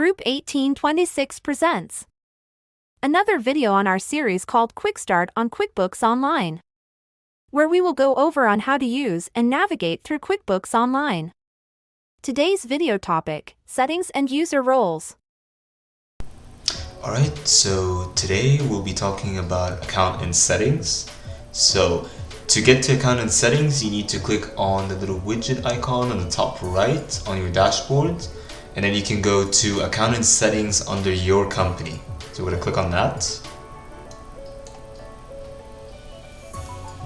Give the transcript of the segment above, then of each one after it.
Group1826 presents another video on our series called QuickStart on QuickBooks Online, where we will go over on how to use and navigate through QuickBooks Online. Today's video topic: settings and user roles. Alright, so today we'll be talking about account and settings. So to get to account and settings, you need to click on the little widget icon on the top right on your dashboard, and then you can go to account and settings under your company. So we're going to click on that.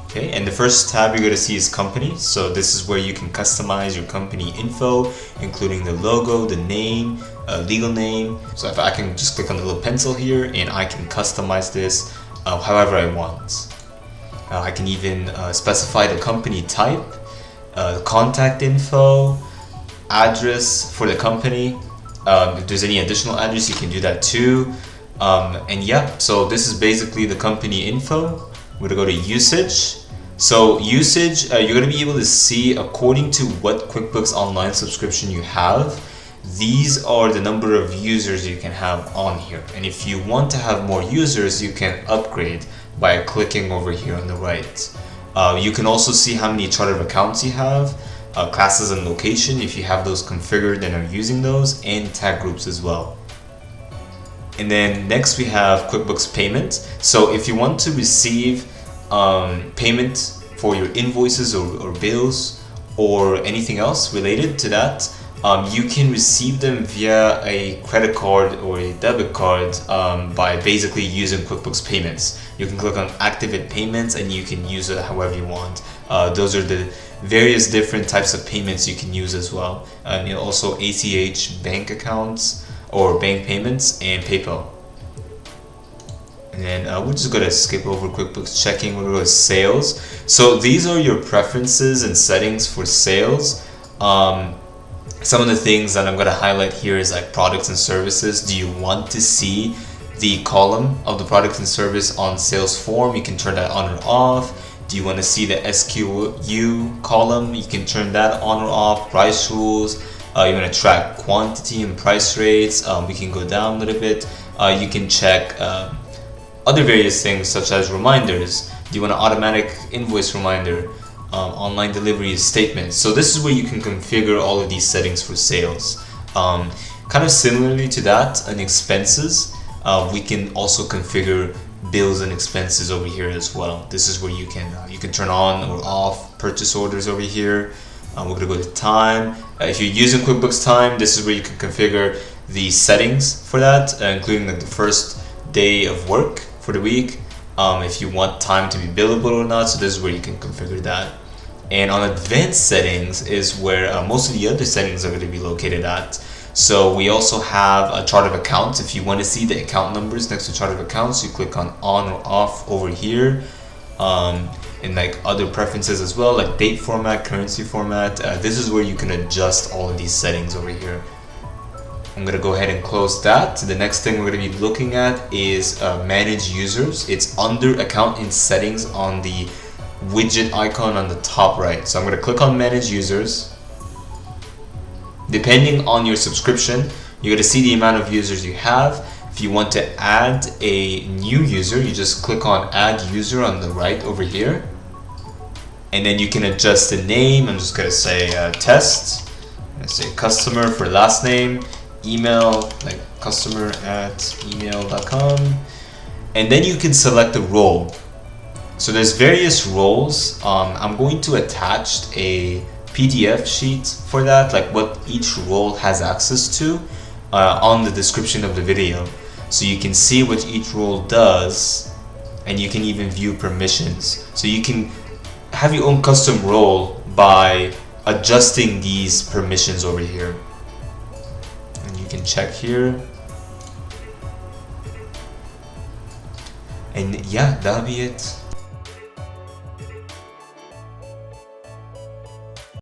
Okay, and the first tab you're going to see is company. So this is where you can customize your company info, including the logo, the name, legal name. So if I can just click on the little pencil here and I can customize this however I want. I can even specify the company type, contact info, address for the company. If there's any additional address, you can do that too. And yeah, so this is basically the company info. We're gonna go to usage. So usage, you're gonna be able to see according to what QuickBooks Online subscription you have. These are the number of users you can have on here. And if you want to have more users, you can upgrade by clicking over here on the right. You can also see how many chart of accounts you have, classes and location if you have those configured and are using those, and tag groups as well. And then next we have QuickBooks payment. So if you want to receive payment for your invoices or bills or anything else related to that, you can receive them via a credit card or a debit card by basically using QuickBooks payments. You can click on activate payments and you can use it however you want. Those are the various different types of payments you can use as well. And also ACH bank accounts or bank payments and PayPal. And then we're just going to skip over QuickBooks checking. We're going to go to sales. So these are your preferences and settings for sales. Some of the things that I'm going to highlight here is like products and services. Do you want to see the column of the product and service on sales form? You can turn that on or off. Do you want to see the SKU column? You can turn that on or off. Price rules. You want to track quantity and price rates. We can go down a little bit. You can check other various things such as reminders. Do you want an automatic invoice reminder? Online delivery statements. So this is where you can configure all of these settings for sales. Kind of similarly to that, in expenses, we can also configure bills and expenses over here as well. This is where you can turn on or off purchase orders over here. We're going to go to time. If you're using QuickBooks Time, this is where you can configure the settings for that, including like the first day of work for the week. If you want time to be billable or not, so this is where you can configure that. And on advanced settings is where most of the other settings are going to be located at. So we also have a chart of accounts. If you want to see the account numbers next to chart of accounts, you click on or off over here. And like other preferences as well, like date format, currency format. This is where you can adjust all of these settings over here. I'm going to go ahead and close that. The next thing we're going to be looking at is manage users. It's under account and settings on the widget icon on the top right. So I'm going to click on manage users. Depending on your subscription, you're going to see the amount of users you have. If you want to add a new user, you just click on add user on the right over here. And then you can adjust the name. I'm just going to say test. I'm going to say customer for last name. Email, like customer@email.com. And then you can select a role. So there's various roles. I'm going to attach a PDF sheet for that, like what each role has access to on the description of the video. So you can see what each role does, and you can even view permissions. So you can have your own custom role by adjusting these permissions over here. And you can check here. And yeah, that'll be it.